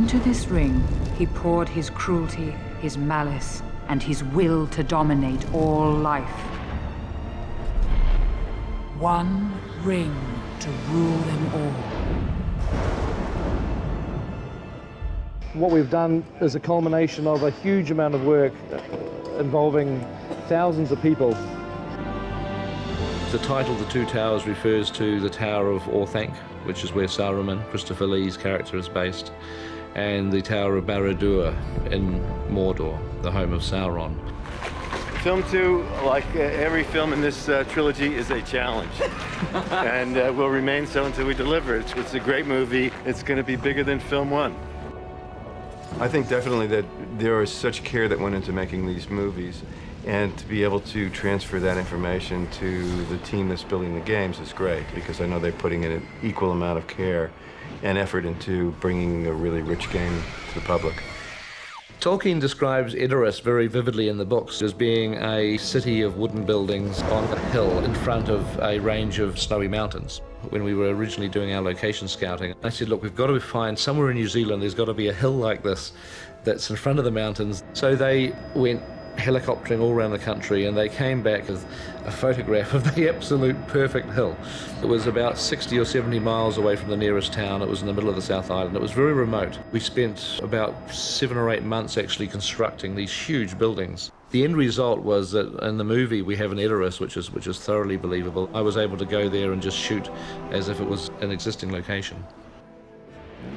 Into this ring, he poured his cruelty, his malice, and his will to dominate all life. One ring to rule them all. What we've done is a culmination of a huge amount of work involving thousands of people. The title, The Two Towers, refers to the Tower of Orthanc, which is where Saruman, Christopher Lee's character, is based, and the Tower of Barad-dûr in Mordor, the home of Sauron. Film 2, like every film in this trilogy, is a challenge. And will remain so until we deliver it. It's a great movie. It's going to be bigger than film 1. I think definitely that there is such care that went into making these movies, and to be able to transfer that information to the team that's building the games is great, because I know they're putting in an equal amount of care and effort into bringing a really rich game to the public. Tolkien describes Edoras very vividly in the books as being a city of wooden buildings on a hill in front of a range of snowy mountains. When we were originally doing our location scouting, I said, look, we've got to find somewhere in New Zealand, there's got to be a hill like this that's in front of the mountains. So they went helicoptering all around the country, and they came back with a photograph of the absolute perfect hill. It was about 60 or 70 miles away from the nearest town. It was in the middle of the South Island. It was very remote. We spent about 7 or 8 months actually constructing these huge buildings. The end result was that in the movie we have an Edoras, which is thoroughly believable. I was able to go there and just shoot as if it was an existing location.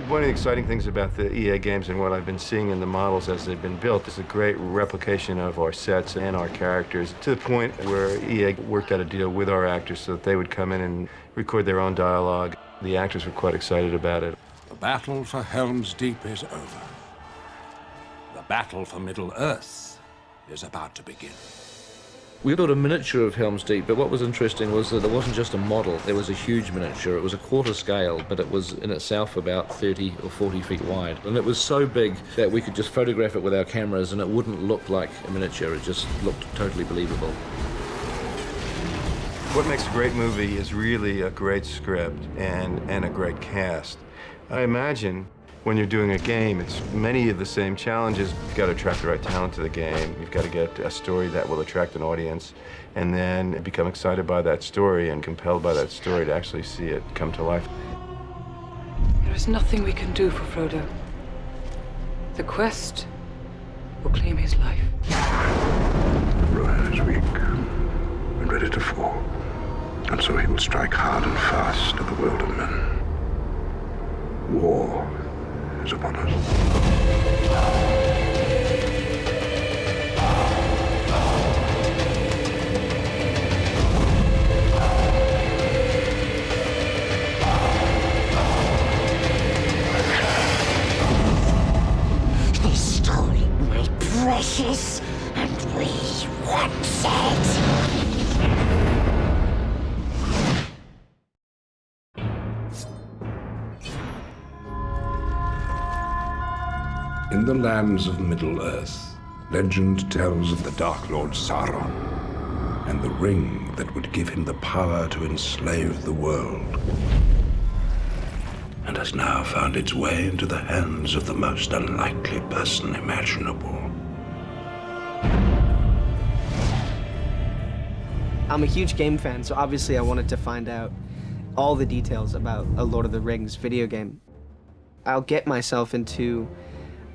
One of the exciting things about the EA games and what I've been seeing in the models as they've been built is a great replication of our sets and our characters, to the point where EA worked out a deal with our actors so that they would come in and record their own dialogue. The actors were quite excited about it. The battle for Helm's Deep is over. The battle for Middle-earth is about to begin. We built a miniature of Helm's Deep, but what was interesting was that it wasn't just a model, there was a huge miniature. It was a quarter scale, but it was in itself about 30 or 40 feet wide. And it was so big that we could just photograph it with our cameras and it wouldn't look like a miniature, it just looked totally believable. What makes a great movie is really a great script and a great cast. I imagine when you're doing a game, it's many of the same challenges. You've got to attract the right talent to the game. You've got to get a story that will attract an audience, and then become excited by that story and compelled by that story to actually see it come to life. There is nothing we can do for Frodo. The quest will claim his life. Rohan is weak and ready to fall, and so he will strike hard and fast at the world of men. War is upon us. This stone was precious, and we want it. In the lands of Middle-earth, legend tells of the Dark Lord Sauron and the ring that would give him the power to enslave the world, and has now found its way into the hands of the most unlikely person imaginable. I'm a huge game fan, so obviously I wanted to find out all the details about a Lord of the Rings video game. I'll get myself into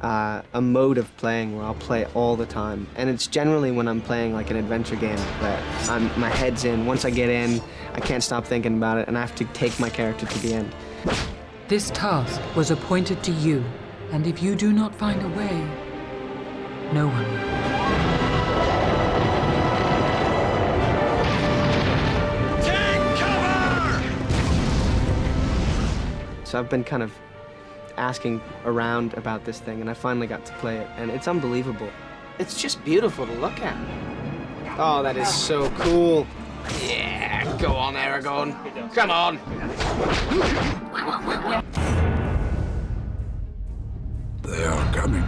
a mode of playing where I'll play all the time, and it's generally when I'm playing like an adventure game that my head's in. Once I get in, I can't stop thinking about it, and I have to take my character to the end. This task was appointed to you, and if you do not find a way, no one will. So I've been kind of asking around about this thing, and I finally got to play it, and it's unbelievable. It's just beautiful to look at. Oh, that is so cool. Yeah, go on, Aragorn. Come on. They are coming.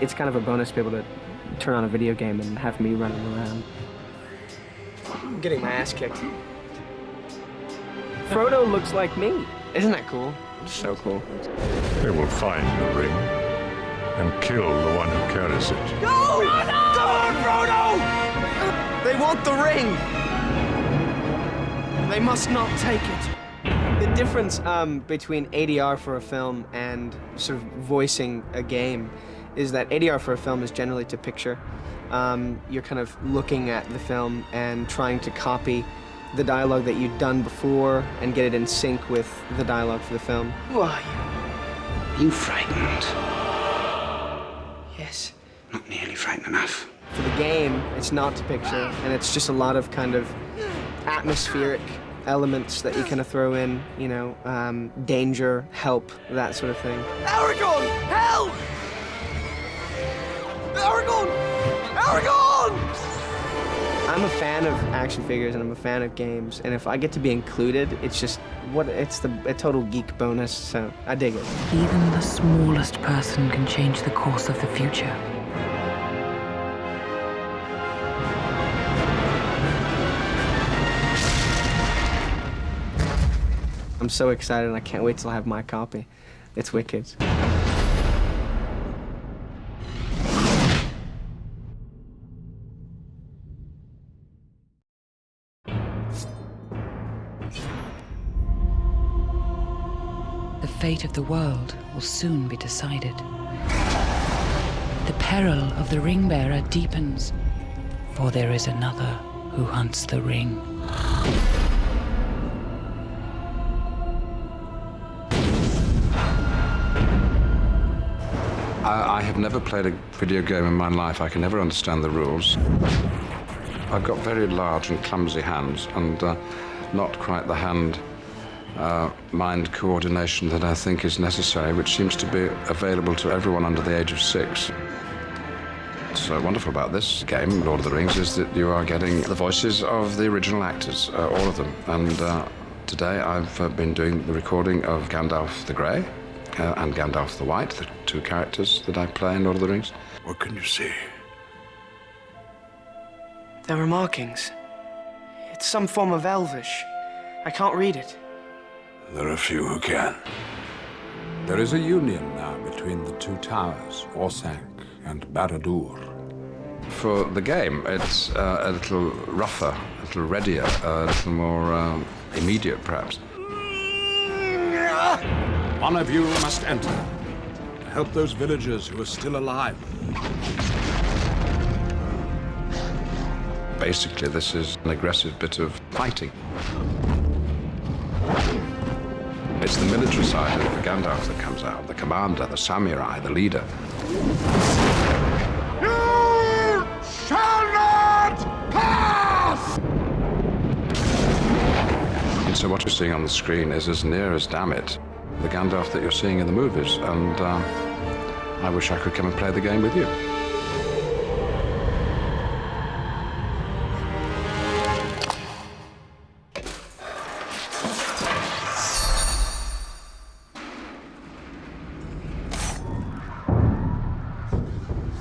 It's kind of a bonus to be able to turn on a video game and have me running around. I'm getting my ass kicked. Frodo looks like me. Isn't that cool? So cool. They will find the ring and kill the one who carries it. Go! Come on, Frodo! They want the ring! They must not take it. The difference between ADR for a film and sort of voicing a game is that ADR for a film is generally to picture. You're kind of looking at the film and trying to copy the dialogue that you've done before and get it in sync with the dialogue for the film. Who are you? You frightened? Yes. Not nearly frightened enough. For the game, it's not to picture, and it's just a lot of kind of atmospheric elements that you kind of throw in, you know, danger, help, that sort of thing. Aragorn! Help! Aragorn! Aragorn! I'm a fan of action figures and I'm a fan of games, and if I get to be included, it's just a total geek bonus, so I dig it. Even the smallest person can change the course of the future. I'm so excited and I can't wait till I have my copy. It's wicked. The fate of the world will soon be decided. The peril of the ring-bearer deepens, for there is another who hunts the ring. I have never played a video game in my life. I can never understand the rules. I've got very large and clumsy hands and not quite the hand-mind coordination that I think is necessary, which seems to be available to everyone under the age of 6. What's wonderful about this game, Lord of the Rings, is that you are getting the voices of the original actors, all of them. And today I've been doing the recording of Gandalf the Grey and Gandalf the White, the 2 characters that I play in Lord of the Rings. What can you see? There are markings. It's some form of Elvish. I can't read it. There are few who can. There is a union now between the 2 towers, Orsank and Barad-dûr. For the game, it's a little rougher, a little readier, a little more immediate, perhaps. One of you must enter to help those villagers who are still alive. Basically, this is an aggressive bit of fighting. It's the military side of Gandalf that comes out, the commander, the samurai, the leader. You shall not pass! And so what you're seeing on the screen is as near as, damn it, the Gandalf that you're seeing in the movies. And I wish I could come and play the game with you.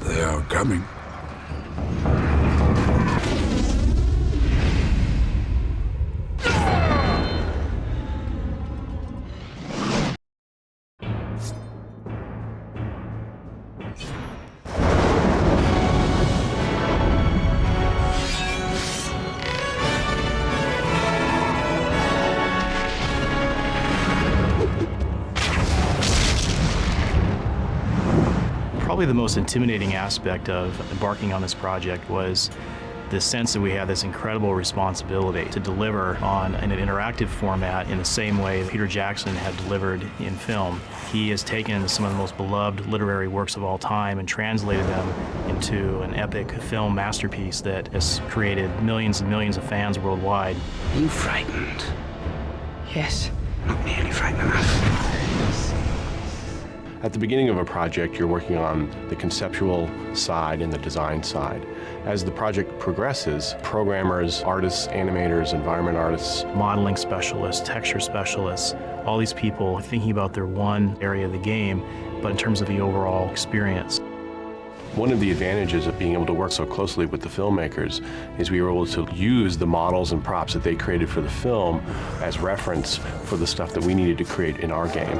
They are coming. Probably the most intimidating aspect of embarking on this project was the sense that we had this incredible responsibility to deliver on an interactive format in the same way that Peter Jackson had delivered in film. He has taken some of the most beloved literary works of all time and translated them into an epic film masterpiece that has created millions and millions of fans worldwide. You frightened? Yes. Not nearly frightened enough. At the beginning of a project, you're working on the conceptual side and the design side. As the project progresses, programmers, artists, animators, environment artists, modeling specialists, texture specialists, all these people are thinking about their one area of the game, but in terms of the overall experience. One of the advantages of being able to work so closely with the filmmakers is we were able to use the models and props that they created for the film as reference for the stuff that we needed to create in our game.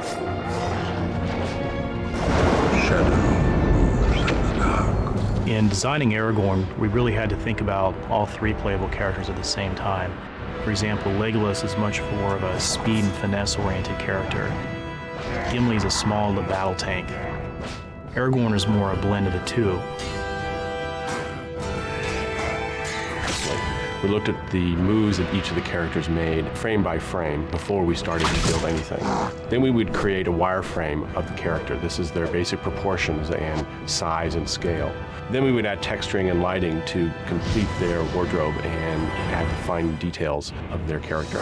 In designing Aragorn, we really had to think about all three playable characters at the same time. For example, Legolas is much more of a speed and finesse-oriented character. Gimli is a small battle tank. Aragorn is more a blend of the two. We looked at the moves that each of the characters made frame by frame before we started to build anything. Then we would create a wireframe of the character. This is their basic proportions and size and scale. Then we would add texturing and lighting to complete their wardrobe and add the fine details of their character.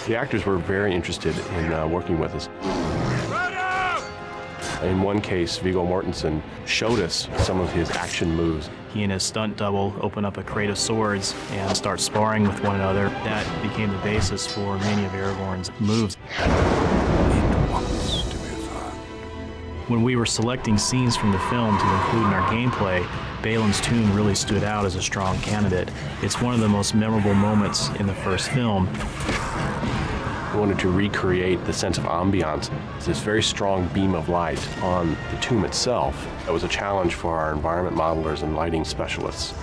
The actors were very interested in working with us. In one case, Viggo Mortensen showed us some of his action moves. He and his stunt double open up a crate of swords and start sparring with one another. That became the basis for many of Aragorn's moves. When we were selecting scenes from the film to include in our gameplay, Balin's tomb really stood out as a strong candidate. It's one of the most memorable moments in the first film. We wanted to recreate the sense of ambiance. It's this very strong beam of light on the tomb itself. It was a challenge for our environment modelers and lighting specialists.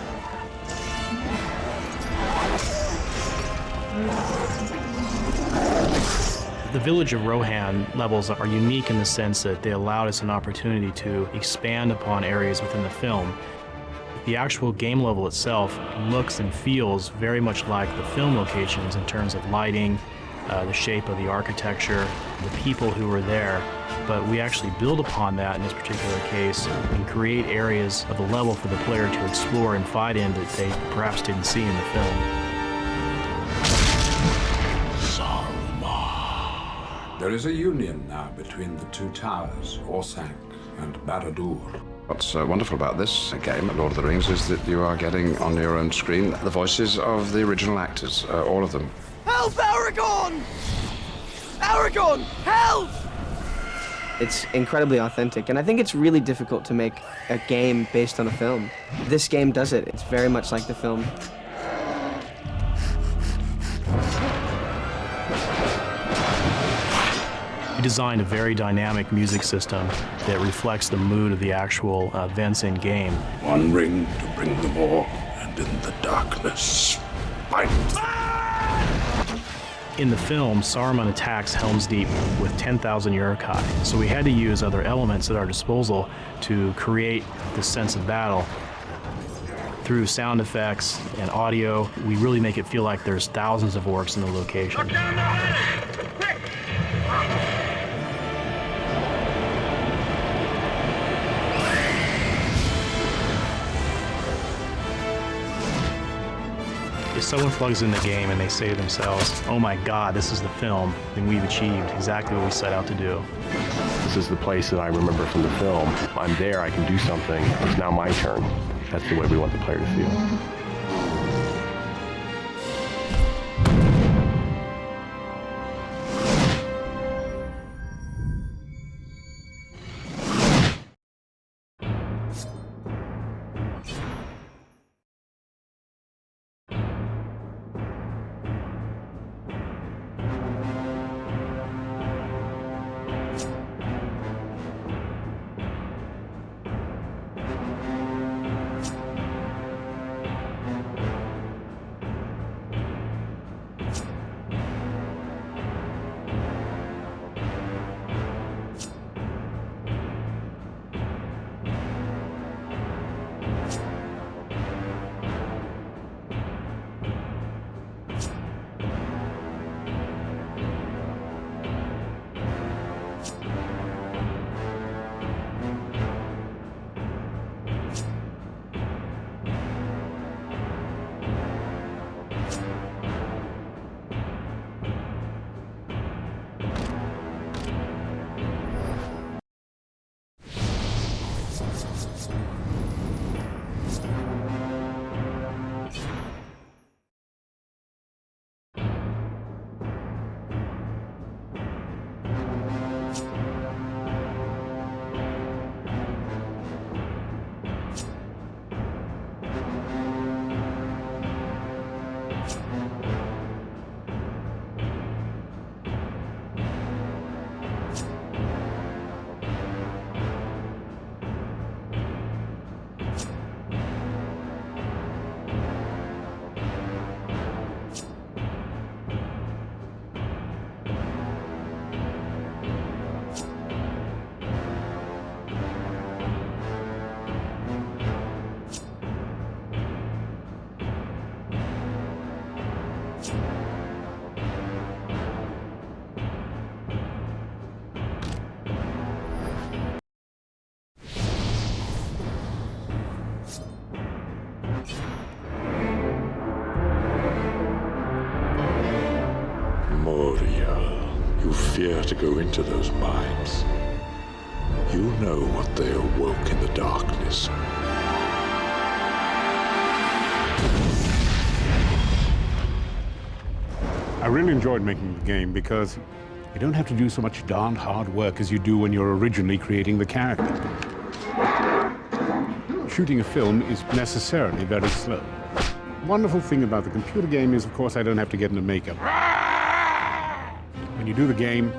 The village of Rohan levels are unique in the sense that they allowed us an opportunity to expand upon areas within the film. The actual game level itself looks and feels very much like the film locations in terms of lighting, the shape of the architecture, the people who were there, but we actually build upon that in this particular case and create areas of the level for the player to explore and fight in that they perhaps didn't see in the film. There is a union now between the two towers, Orthanc and Barad-dûr. What's wonderful about this game, Lord of the Rings, is that you are getting on your own screen the voices of the original actors, all of them. Help, Aragorn! Aragorn, help! It's incredibly authentic, and I think it's really difficult to make a game based on a film. This game does it. It's very much like the film. We designed a very dynamic music system that reflects the mood of the actual events in game. One ring to bring them all, and in the darkness, fight. In the film, Saruman attacks Helm's Deep with 10,000 uruk-hai, so we had to use other elements at our disposal to create the sense of battle. Through sound effects and audio, we really make it feel like there's thousands of orcs in the location. If someone plugs in the game and they say to themselves, oh my God, this is the film, then we've achieved exactly what we set out to do. This is the place that I remember from the film. I'm there, I can do something. It's now my turn. That's the way we want the player to feel. You fear to go into those minds. You know what they awoke in the darkness. I really enjoyed making the game because you don't have to do so much darned hard work as you do when you're originally creating the character. Shooting a film is necessarily very slow. Wonderful thing about the computer game is, of course, I don't have to get into makeup. When you do the game,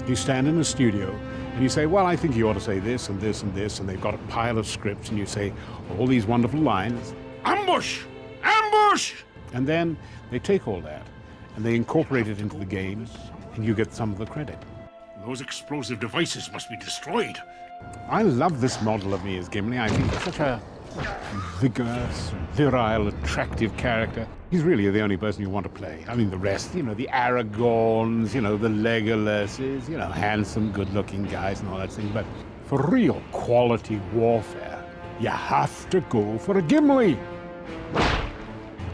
you stand in a studio and you say, well, I think you ought to say this and this and this, and they've got a pile of scripts, and you say all these wonderful lines, ambush, ambush! And then they take all that and they incorporate it into the game, and you get some of the credit. Those explosive devices must be destroyed. I love this model of me as Gimli. I think he's such a vigorous, virile, attractive character. He's really the only person you want to play. I mean, the rest, you know, the Aragorns, you know, the Legolases, you know, handsome, good-looking guys and all that thing. But for real quality warfare, you have to go for a Gimli.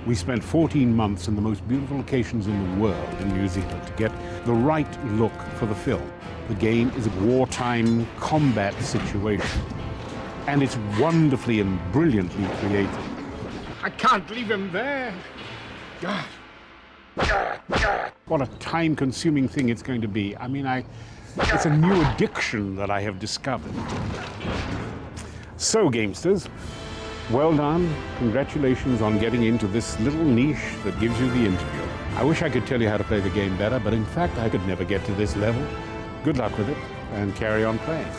We spent 14 months in the most beautiful locations in the world in New Zealand to get the right look for the film. The game is a wartime combat situation, and it's wonderfully and brilliantly created. I can't leave him there. What a time-consuming thing it's going to be. I mean, it's a new addiction that I have discovered. So, gamesters, well done. Congratulations on getting into this little niche that gives you the interview. I wish I could tell you how to play the game better, but in fact, I could never get to this level. Good luck with it, and carry on playing.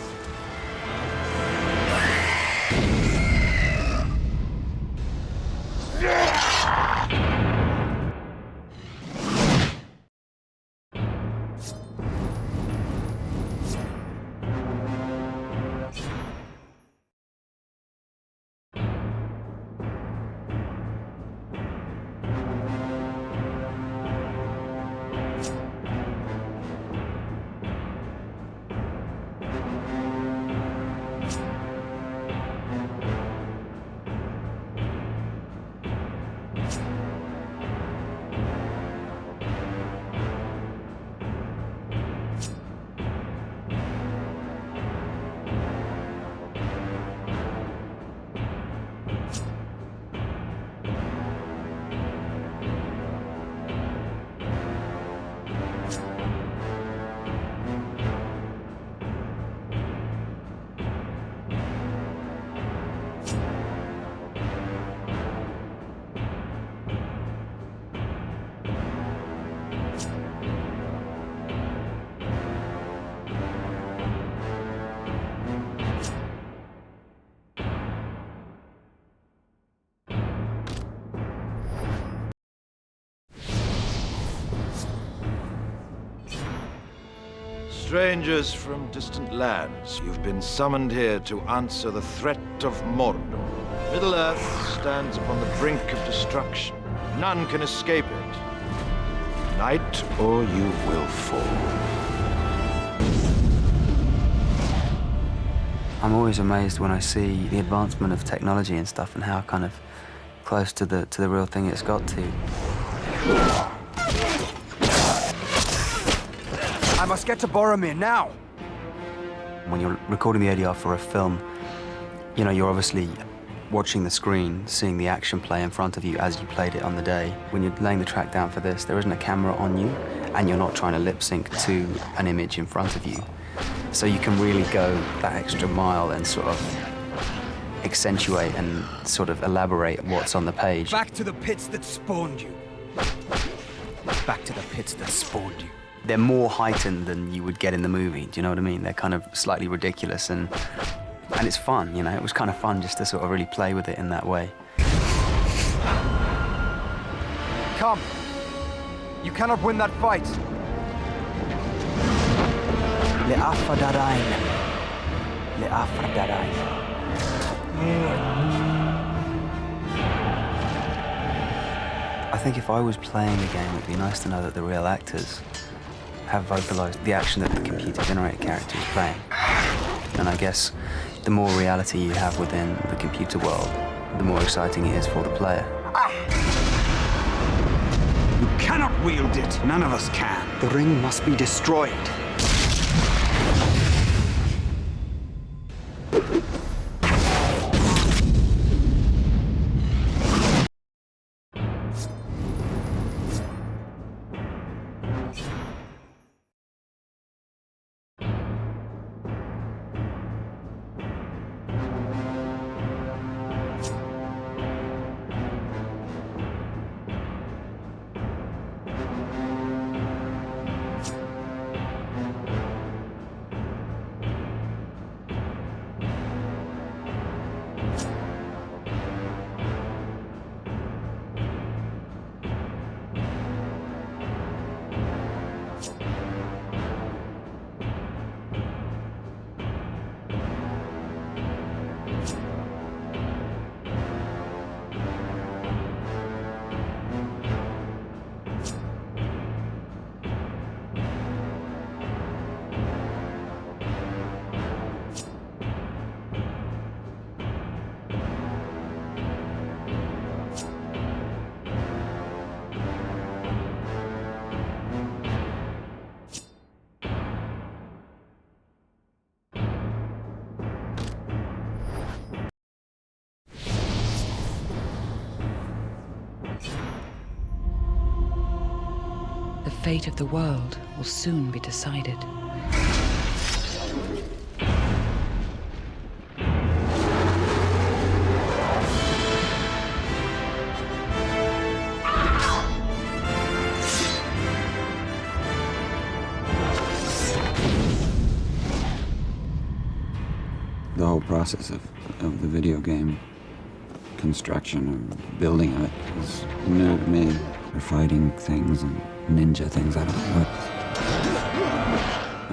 Strangers from distant lands, you've been summoned here to answer the threat of Mordor. Middle-earth stands upon the brink of destruction. None can escape it. Unite, or you will fall. I'm always amazed when I see the advancement of technology and stuff and how kind of close to the real thing it's got to. I must get to Boromir now! When you're recording the ADR for a film, you know, you're obviously watching the screen, seeing the action play in front of you as you played it on the day. When you're laying the track down for this, there isn't a camera on you, and you're not trying to lip sync to an image in front of you. So you can really go that extra mile and sort of accentuate and sort of elaborate what's on the page. Back to the pits that spawned you. Back to the pits that spawned you. They're more heightened than you would get in the movie, do you know what I mean? They're kind of slightly ridiculous and it's fun, you know? It was kind of fun just to sort of really play with it in that way. Come. You cannot win that fight. Le'afadarain. Le'afadarain. I think if I was playing the game, it'd be nice to know that the real actors have vocalized the action that the computer-generated character is playing. And I guess the more reality you have within the computer world, the more exciting it is for the player. You cannot wield it. None of us can. The ring must be destroyed. The fate of the world will soon be decided. The whole process of the video game construction or building of it is new to me. They're fighting things and ninja things. I don't know what.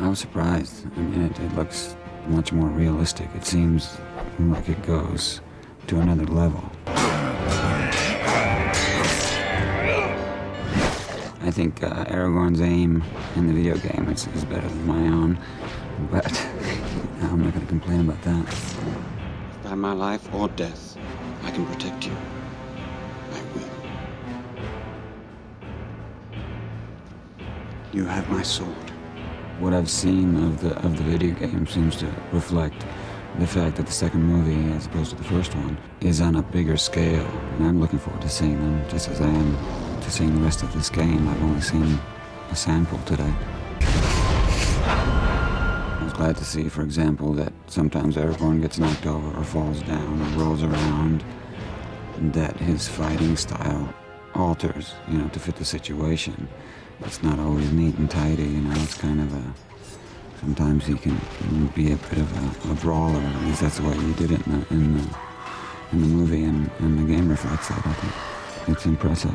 I was surprised. I mean, it looks much more realistic. It seems like it goes to another level. I think Aragorn's aim in the video game is better than my own, but I'm not going to complain about that. By my life or death, I can protect you. I will. You have my sword. What I've seen of the video game seems to reflect the fact that the second movie, as opposed to the first one, is on a bigger scale. And I'm looking forward to seeing them, just as I am to seeing the rest of this game. I've only seen a sample today. I was glad to see, for example, that sometimes Aragorn gets knocked over or falls down or rolls around, and that his fighting style alters, to fit the situation. It's not always neat and tidy, it's kind of a... Sometimes he can be a bit of a brawler. At least that's the way he did it in the movie, and the game reflects that, I think. It's impressive.